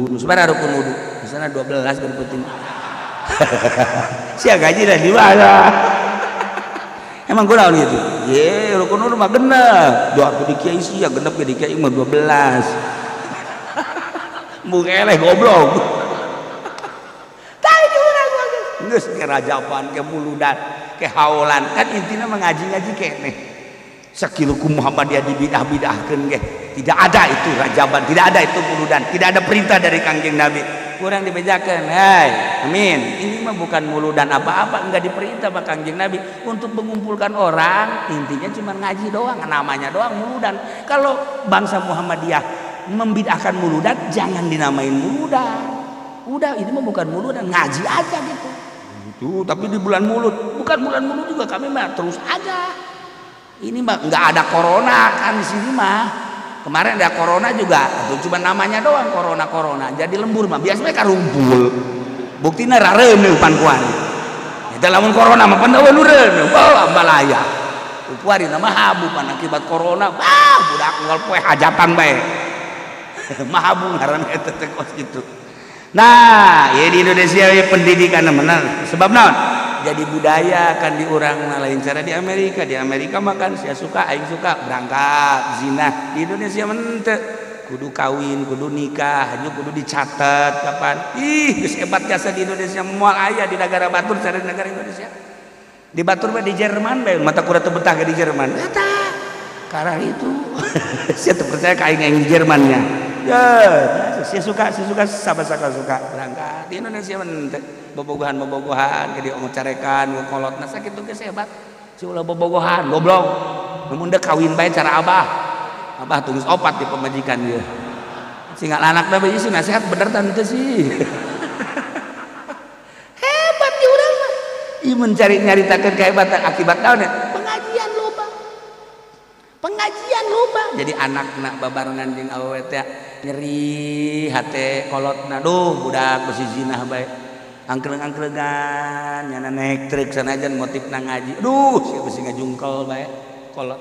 wudu. Sabaraha rukun wudu? Misalna 12 keur penting. Sia gaji dah di mana? Emang gue naon gitu? Ye, rukun wudu mah genep. Doa ke di kiai sia genep ke di kiai mah 12. Mung eleh goblok. Tah di urang mah geus ke rajaban ke muludan ke haulan kan intina mengaji-ngaji keneh. Sakilu ku Muhammadiyah dibidah-bidahkeun ge. Tidak ada itu rajaban, tidak ada itu muludan, tidak ada perintah dari Kangjeng Nabi. Kurang dibejakan, hai, amin. Ini mah bukan muludan apa-apa, enggak diperintah sama Kangjeng Nabi untuk mengumpulkan orang. Intinya cuma ngaji doang, namanya doang muludan. Kalau bangsa Muhammadiyah membidahkan muludan, jangan dinamain muludan. Udah, ini mah bukan muludan, ngaji aja gitu. Itu, tapi di bulan mulut, bukan bulan mulut juga kami mah terus aja. Ini mah enggak ada corona kan di sini mah. Kemarin ada corona juga, atau cuma namanya doang corona. Jadi lembur mah biasanya karumpul. Buktina rareuneuh pan kuari. Eta lamun corona mah pan eueuh reuneuh, bawa balaya. Kuari nama habu pan akibat corona, budak unggal poe hajatan bae. Mahabu ngaran eta teh kos kitu. Nah, ya di Indonesia ya pendidikan benar. Sebab naon? Jadi budaya kan di urang lain cara di Amerika makan sia suka aing suka berangkat zina. Di Indonesia mente kudu kawin kudu nikah hanya kudu dicatat kapan geus hebat jasa di Indonesia moal aya di negara batur cara negara Indonesia di batur mah di Jerman bae mata kuda teu betah di Jerman eta karena itu sia teu percaya ka aing di Jermannya ya sia suka sabasaka suka berangkat di Indonesia mente bobogohan ke dia ngocarekan ngokolotna sakitu geus hebat si ulah bobogohan goblok mun da kawin bae cara abah tulis opat di pemajikan dia sehingga anakna bae sih nasihat bener tante sih hebat di urang mah ieu mencari nyaritakeun kehebatan akibat naon pengajian loba jadi anakna babarengan jeung awewe teh nyeri hate kolotna duh budak besi zinah bae angkreng-angkrengan nyana naik truk sanajan motifna ngaji aduh sia besi ngajungkel bae kolot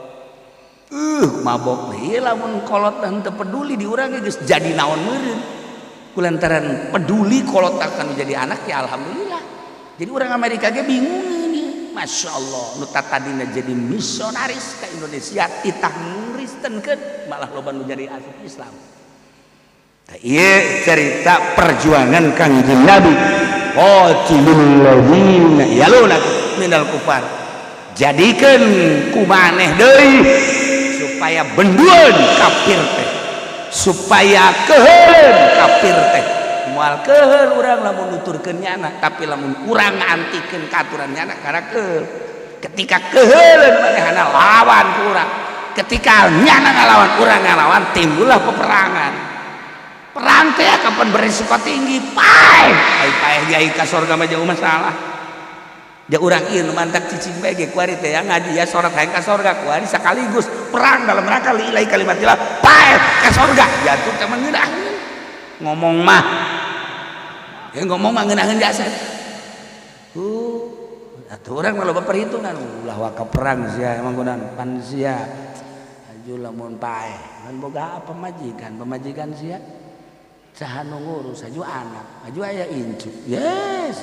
mabok ieu lamun kolot teu peduli di urang geus jadi naon meureun kulantaran peduli kalau takkan jadi anak ya alhamdulillah. Jadi orang Amerika ge bingung ini, masya Allah, nu tadina jadi misionaris ke Indonesia, itah ngristenkeun malah loba nu jadi asup Islam. Nah, iya cerita perjuangan Kangjeng Nabi. Qatilul ladzina yalunaka minal kufar. Jadikeun kumaneh deui supaya benduan kafir teh, supaya keuheun kafir teh. Moal keuheun urang lamun nuturkeun nyana, tapi lamun urang ngantikeun katuran nyana karena keuheun. Ketika keuheun manehna lawan ku urang, ketika nyana ngalawan urang ngalawan, timbullah peperangan. Perang teh kapan berisiko tinggi, paeh jai ka sorga mah jauh masalah. Da urang ieu nu mantak cicing bege kuari teh ngaji ya sorat hayang ka sorga kuari sakaligus perang dalam rangka lillahi kalimatillah paeh ka sorga jatuh teh meunah. Ngomong mah ngeunaheun jasa. Atuh urang mah loba perhitungan ulah waka perang sia emang kunaon pan sia. Aju lamun paeh ngan boga pemajikan sia. Saha nu ngurus aju anak, aju aya incu. Yes.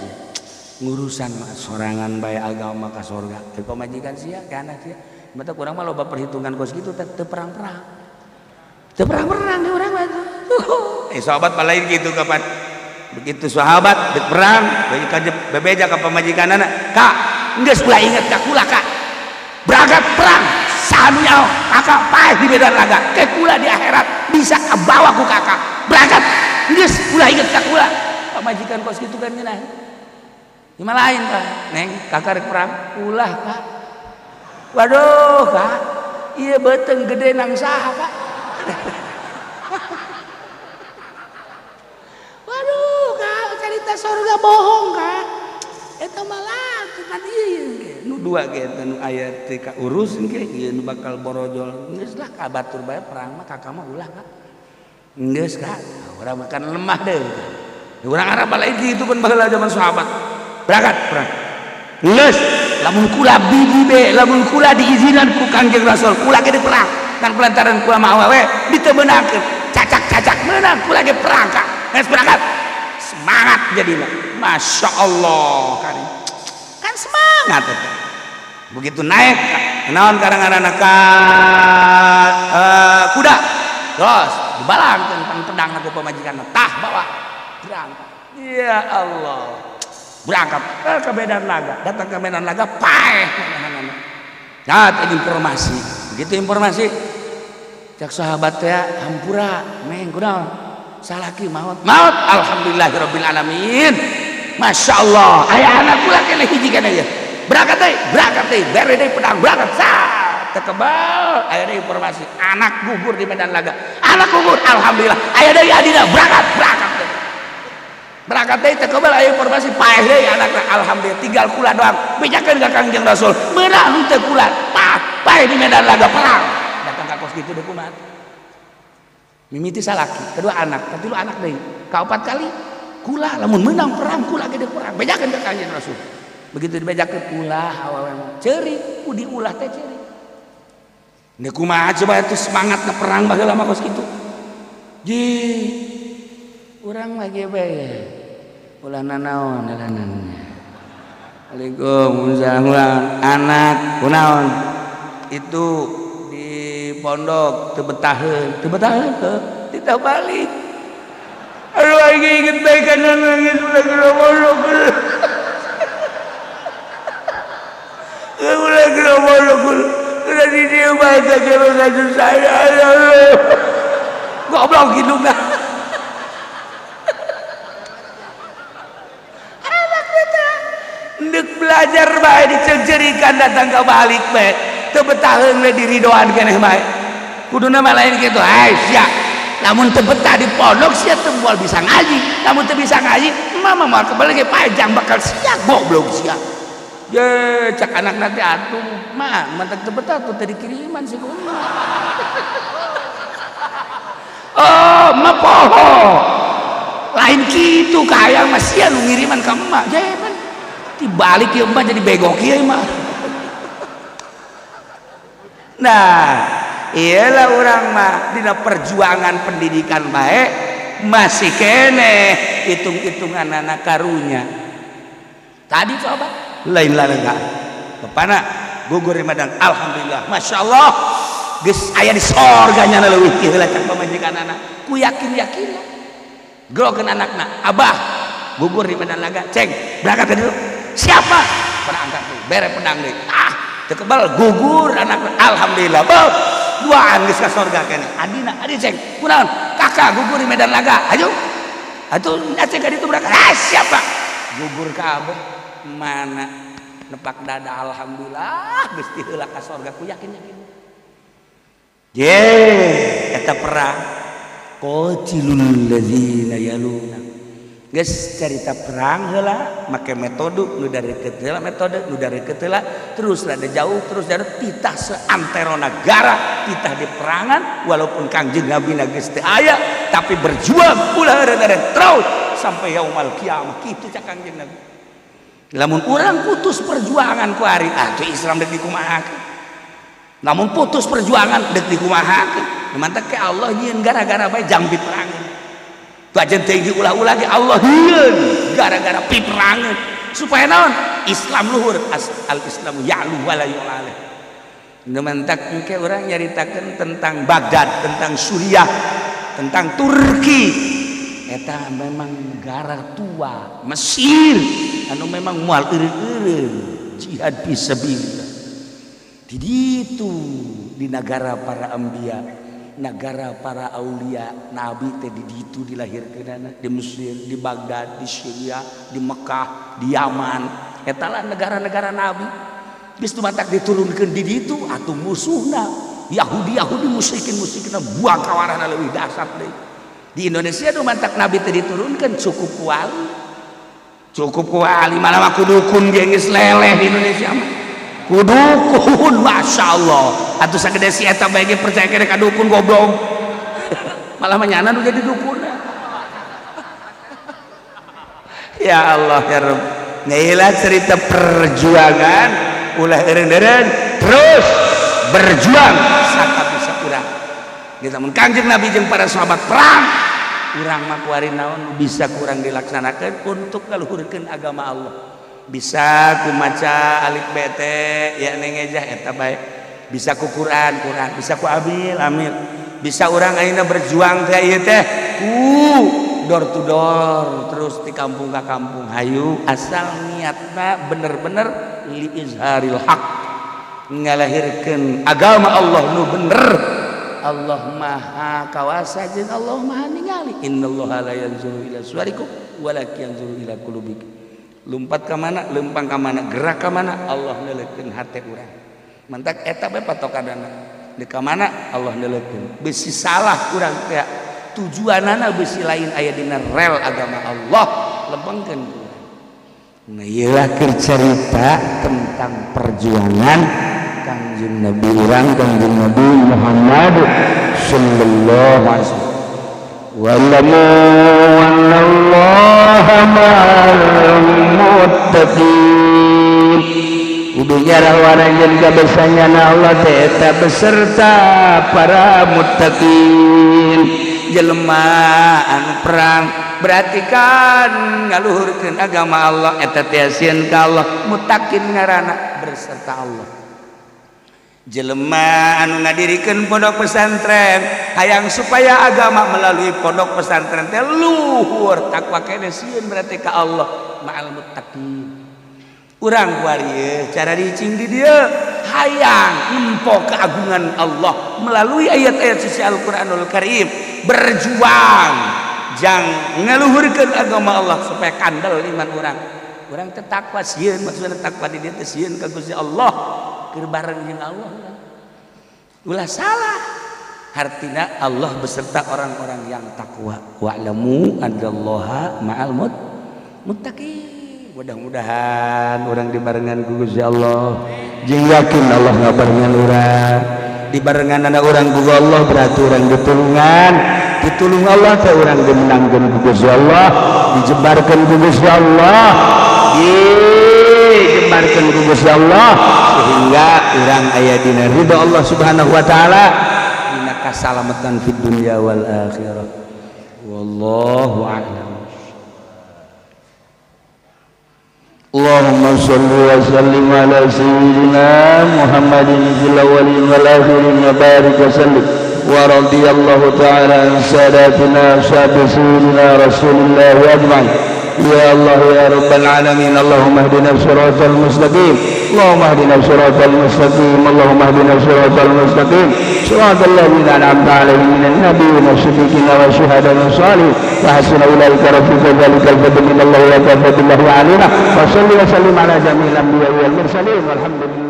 Ngurusan mah sorangan bae agama ka sorga. Teu pamajikan sia ka anak sia. Mata kurang mah loba perhitungan kos kitu teu perang-perang. Teu perang-perang di urang mah. Sahabat balain gitu kapan. Begitu sahabat deuk perang, bebeja ka pamajikanana, "Kak, geus ulah inget ka kula, Kak. Berangkat perang, sanu nyaho, Kakak paeh di medan laga, ke kula di akhirat bisa kabawa ku Kakak." Berangkat geus ulah inget ka kula. Pamajikan kos kitu kan ngeunah. Ima lain Pak, Neng, Kakak rek perang, ulah Kak. Waduh Kak, ieu beuteung gede nang saha Kak? Waduh Kak, cerita surga bohong Kak. Eta malah kan ieu nu dua ge nu aya teh ka urus ge ieu nu bakal borojol. Geus lah ka batur bae perang mah Kakak mah ulah Kak. Geus Kak, urang makan lemah deh. Urang Arab balain kitu pun baheula zaman sahabat. Berangkat perang. Geus, lamun kula biji be, lamun kula diizinan ku Kangjeng Rasul, kula ge perang. Dan pelantaran kula mah awewe diteumeunangkeun. Cacak-cacak meunang kula ge perang Kak. Geus berangkat. Semangat jadina. Masya Allah kan semangat itu. Begitu naik naon karangaranna ka kuda terus dibalangkeun pan pedang ku pamajikanna tah bawa berangkat. Ya Allah berangkat ke medan laga, datang ke medan laga paeh nah informasi. Begitu informasi cak sahabat teh hampura meng kunaon salaki maut alhamdulillahirabbil alamin. Masya Allah aya anak kula keneh hiji kana ieu berangkat deui bere deui pedang berangkat tekebal aya deui informasi anak gugur di medan laga, anak gugur alhamdulillah aya deui adina berangkat deui tekebal aya informasi paeh deui anakna alhamdulillah tinggal kula doang bejakeun ka Kangjeng Rasul meunang teu kula paeh di medan laga perang datang ka kos kitu deui kumaha mimiti salaki kedua anak katilu anak deui kaopat kali kula lamun menang perang kula gede perang bejakeun ka Kangjeng Rasul. Begitu dibejakeun ulah awewe ceurik ku diulah teh ceurik. Nih kumaha coba itu semangatna perang baheula mah kos kitu. Ji urang mah ge bae. Ulah nanaon dalanannya. Waalaikumsalam anak kunaon itu di pondok teu betaheun teu balik. Aduh lagi inget baikan nangis udah gerobok udah gerobok udah di dia baca kalau kasus saya goblok gitu kan anak kita ndek belajar bae dicengcerikan datang ke balik bae teu betaheun we diridoan keneh bae kuduna mah lain kitu siap lamun teu betah di pondok sia teu moal bisa ngaji lamun teu bisa ngaji mama moal kebal ge panjang bakal sia goblok sia ye cak anak nanti atuh mah mantek teu betah tuh teh dikiriman si kumaha oh mah poho lain kitu ka hayang mah sia nu ngiriman ka emak jaeman dibalik ieu emak jadi bego kieu mah nah iyalah orang mah dina perjuangan pendidikan baik masih kene hitung-hitungan anak karunya tadi coba lain lega bapana gugur di Madang alhamdulillah masya Allah geus aya di sorganya na leuwih kieu cak pamajikan anak ku yakin grogeun anakna abah gugur di Madang laga ceng berangkat dulu siapa berangkat tuh bere pedang deui teu kebal gugur anakna alhamdulillah beuh duaan geus ka sorga kene adina adi ceng kunaon kakak gugur di Medan Laga ayo atuh aceh ka ditu berangkat siapa gugur kabeh mana nepak dada alhamdulillah geus ti heula ka sorga ku yakin ye eta perang qatilul ladzina yaluna geus carita perang heula make metode nu dari keuteulah metode nu dari keuteulah terus rada jauh terus dari titah seantero negara titah di perangan walaupun Kangjeng Nabi geus teu aya tapi berjuang ulah rada terus sampai yaumul kiamah kitu cak Kangjeng Nabi lamun urang putus perjuangan ku ari atuh Islam deuk dikumahakeun lamun putus perjuangan deuk dikumahakeun mantep ke Allah nyieun gara-gara bae jang diperangan bajen teh diulah-ulah ge Allah hieun gara-gara piperangan supaya naon Islam luhur al Islamu ya'lu wa la yu'ala mantep engke urang nyaritakeun tentang Baghdad tentang Suriah tentang Turki eta memang negara tua Mesir anu memang moal eureun jihad fisabilillah di ditu di negara para anbiya negara para aulia nabi teh di ditu dilahirkeunana di Mesir di Baghdad di Syria di Mekah di Yaman eta lah negara-negara nabi geus tumatak diturunkeun di ditu atuh musuhna Yahudi musyrikin buang kawarana leuwih dasar deui di Indonesia tumatak nabi teh diturunkeun cukup kuali malah mah kudukun ge geus leleh di Indonesia mah kudukun masya Allah atuh sagede si eta bae ge percaya kene ka dukun goblok malah menyana nu jadi dukun ya Allah ya Rabb ngeula cerita perjuangan ulah eureun-eureun terus berjuang sakabisa urang geus mun Kangjeng Nabi jeung para sahabat perang urang mah kuari naon bisa kurang dilaksanakeun untuk ngaluhurkeun agama Allah bisa ku maca alif bt ya nengejah eta bae bisa ku Quran bisa ku amil bisa urang ayeuna berjuang teh ieu teh ku door to door terus di kampung ka kampung hayu asal niatna bener-bener li izharil haq ngalahirkeun agama Allah nu bener Allah maha kawasa jeung Allah maha ningali innallaha la yanzuru ila suwarikum walakin yanzuru ila qulubikum lumpat ke mana lempang ke mana gerak ke mana Allah nelekeun hate urang mantak eta bae patokanana di ka mana Allah nelekeun bisi salah urang teh tujuanana bisi lain aya dina rel agama Allah lempengkeun urang nah ieu lah cerita tentang perjuangan Kangjeng Nabi urang Kangjeng Nabi Muhammad sallallahu alaihi wasallam wa'lamu annallaha ma'al muttaqin kudu nyarah waranjeun kabesanyana Allah teh eta beserta para muttaqin jelema anu perang berarti kan ngaluhurkeun agama Allah eta teh sieun ka Allah muttaqin ngaranna berserta Allah jelema anu ngadirikeun pondok pesantren hayang supaya agama melalui pondok pesantren teh luhur takwa kene sieun berarti ka Allah ma'al muttaqin urang kuari cara dicing di dieu hayang nempo keagungan Allah melalui ayat-ayat suci Al-Qur'anul Karim berjuang jang ngaluhurkeun agama Allah supaya kandel iman urang teh takwa sieun maksudna takwa di dieu teh sieun ka Gusti Allah keur bareng jeung Allah ulah salah artina Allah beserta orang-orang yang takwa wa'lamu annallaha ma'al muttaqin mudah-mudahan orang dibarengan ku Gusti Allah jeung yakin Allah ngabarengan urang dibarengan anak orang ku Allah berarti orang ditulungan Allah teh urang dimenangkeun ku Gusti Allah dijebarkeun ku Gusti Allah dijebarkeun ku Gusti Allah sehingga urang aya dina ridho Allah Subhanahu wa taala dina kasalamatan fid dunya wal akhirah wallahu a'lam. Allahumma shalli wa sallim ala sayyidina Muhammadin fil awwalin wal akhirin wa barik wa sallim wa radiyallahu ta'ala an sadatina sayyidina Rasulillah ajma'in. Ya Allah ya Rabbal alamin, Allahumma hdina siratal mustaqim, Allahumma hdina siratal mustaqim, Allahumma hdina siratal mustaqim, siratal ladzina an'amta 'alaihim minan nabiyyin wash-shiddiqin wash-shuhada'i was-shalihin wa hasuna ulaika rafiqa. Dzalikal fadlu minallahi wa kafa billahi 'alima. Wa shalli wa sallim ala jami'il anbiya'i wal mursalin walhamdulillah.